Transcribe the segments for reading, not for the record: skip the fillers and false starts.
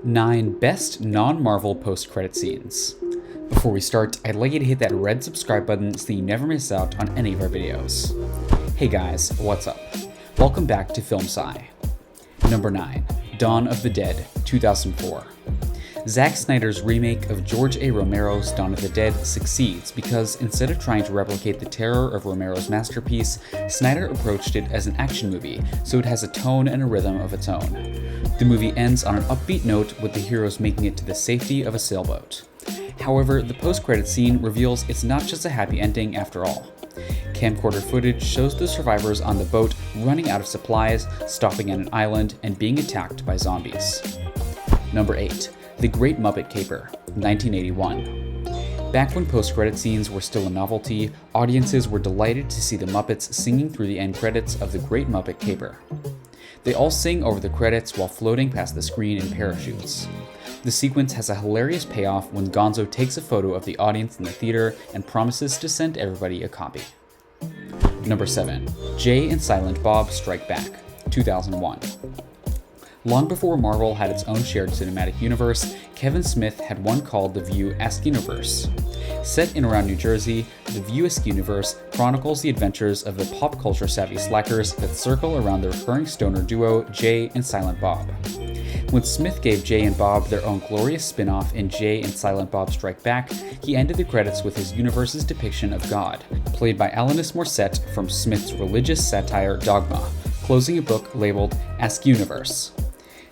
9 Best Non-Marvel Post-Credit Scenes. Before we start, I'd like you to hit that red subscribe button so that you never miss out on any of our videos. Hey guys, what's up? Welcome back to Film Sci. Number 9. Dawn of the Dead, 2004. Zack Snyder's remake of George A. Romero's Dawn of the Dead succeeds because instead of trying to replicate the terror of Romero's masterpiece, Snyder approached it as an action movie, so it has a tone and a rhythm of its own. The movie ends on an upbeat note with the heroes making it to the safety of a sailboat. However, the post-credit scene reveals it's not just a happy ending after all. Camcorder footage shows the survivors on the boat running out of supplies, stopping at an island, and being attacked by zombies. Number 8. The Great Muppet Caper, 1981. Back when post-credit scenes were still a novelty, audiences were delighted to see the Muppets singing through the end credits of The Great Muppet Caper. They all sing over the credits while floating past the screen in parachutes. The sequence has a hilarious payoff when Gonzo takes a photo of the audience in the theater and promises to send everybody a copy. Number 7. Jay and Silent Bob Strike Back, 2001. Long before Marvel had its own shared cinematic universe, Kevin Smith had one called the View Askewniverse. Set in around New Jersey, the View Askewniverse chronicles the adventures of the pop culture savvy slackers that circle around the recurring stoner duo Jay and Silent Bob. When Smith gave Jay and Bob their own glorious spin-off in Jay and Silent Bob Strike Back, he ended the credits with his universe's depiction of God, played by Alanis Morissette from Smith's religious satire Dogma, closing a book labeled Askewniverse.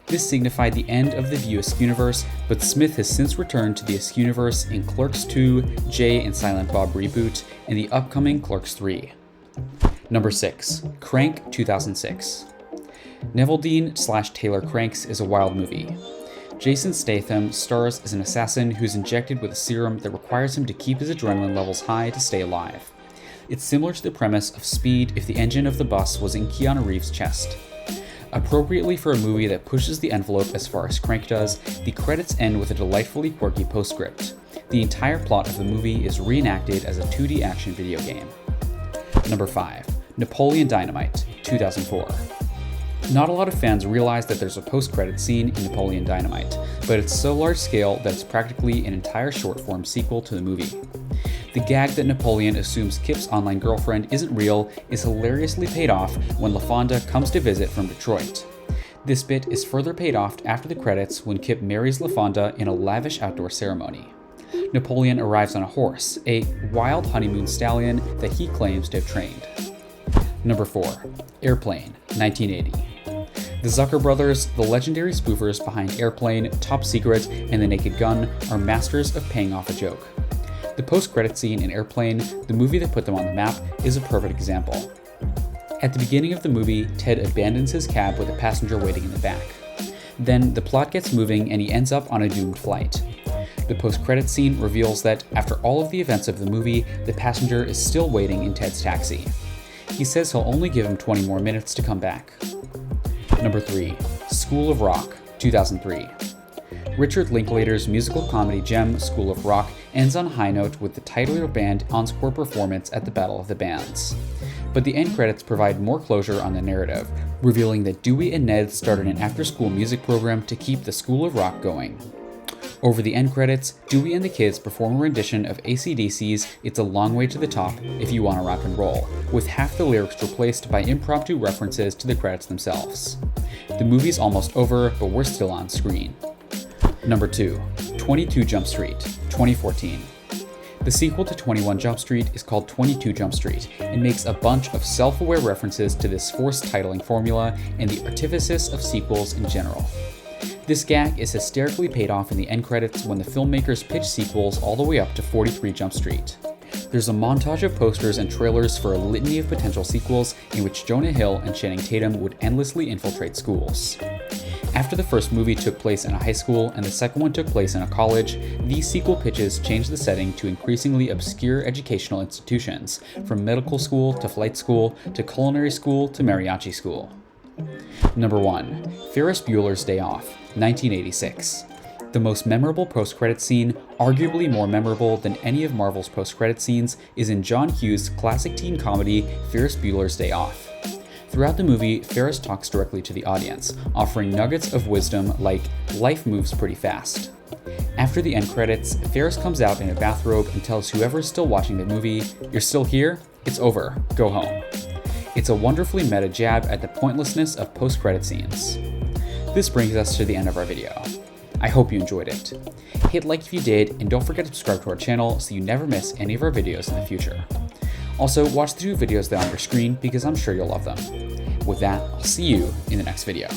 This signified the end of the View Askewniverse, but Smith has since returned to the Askewniverse in Clerks 2, Jay and Silent Bob Reboot, and the upcoming Clerks 3. Number 6. Crank 2006. Neveldine/Taylor Cranks is a wild movie. Jason Statham stars as an assassin who's injected with a serum that requires him to keep his adrenaline levels high to stay alive. It's similar to the premise of Speed if the engine of the bus was in Keanu Reeves' chest. Appropriately for a movie that pushes the envelope as far as Crank does, the credits end with a delightfully quirky postscript. The entire plot of the movie is reenacted as a 2D action video game. Number 5. Napoleon Dynamite, 2004. Not a lot of fans realize that there's a post-credit scene in Napoleon Dynamite, but it's so large-scale that it's practically an entire short-form sequel to the movie. The gag that Napoleon assumes Kip's online girlfriend isn't real is hilariously paid off when LaFonda comes to visit from Detroit. This bit is further paid off after the credits when Kip marries LaFonda in a lavish outdoor ceremony. Napoleon arrives on a horse, a wild honeymoon stallion that he claims to have trained. Number 4. Airplane, 1980. The Zucker brothers, the legendary spoofers behind Airplane, Top Secret, and The Naked Gun, are masters of paying off a joke. The post-credit scene in Airplane, the movie that put them on the map, is a perfect example. At the beginning of the movie, Ted abandons his cab with a passenger waiting in the back. Then, the plot gets moving and he ends up on a doomed flight. The post-credit scene reveals that, after all of the events of the movie, the passenger is still waiting in Ted's taxi. He says he'll only give him 20 more minutes to come back. Number 3. School of Rock, 2003. Richard Linklater's musical comedy gem, School of Rock, ends on a high note with the Tyler Band encore performance at the Battle of the Bands. But the end credits provide more closure on the narrative, revealing that Dewey and Ned started an after-school music program to keep the School of Rock going. Over the end credits, Dewey and the kids perform a rendition of AC/DC's It's a Long Way to the Top If You Wanna Rock and Roll, with half the lyrics replaced by impromptu references to the credits themselves. The movie's almost over, but we're still on screen. Number 2. 22 Jump Street, 2014. The sequel to 21 Jump Street is called 22 Jump Street and makes a bunch of self-aware references to this forced titling formula and the artifices of sequels in general. This gag is hysterically paid off in the end credits when the filmmakers pitch sequels all the way up to 43 Jump Street. There's a montage of posters and trailers for a litany of potential sequels in which Jonah Hill and Channing Tatum would endlessly infiltrate schools. After the first movie took place in a high school and the second one took place in a college, these sequel pitches changed the setting to increasingly obscure educational institutions, from medical school to flight school to culinary school to mariachi school. Number 1. Ferris Bueller's Day Off, 1986. The most memorable post-credit scene, arguably more memorable than any of Marvel's post-credit scenes, is in John Hughes' classic teen comedy Ferris Bueller's Day Off. Throughout the movie, Ferris talks directly to the audience, offering nuggets of wisdom like, life moves pretty fast. After the end credits, Ferris comes out in a bathrobe and tells whoever is still watching the movie, "You're still here? It's over. Go home." It's a wonderfully meta jab at the pointlessness of post-credit scenes. This brings us to the end of our video. I hope you enjoyed it. Hit like if you did, and don't forget to subscribe to our channel so you never miss any of our videos in the future. Also, watch the 2 videos that are on your screen because I'm sure you'll love them. With that, I'll see you in the next video.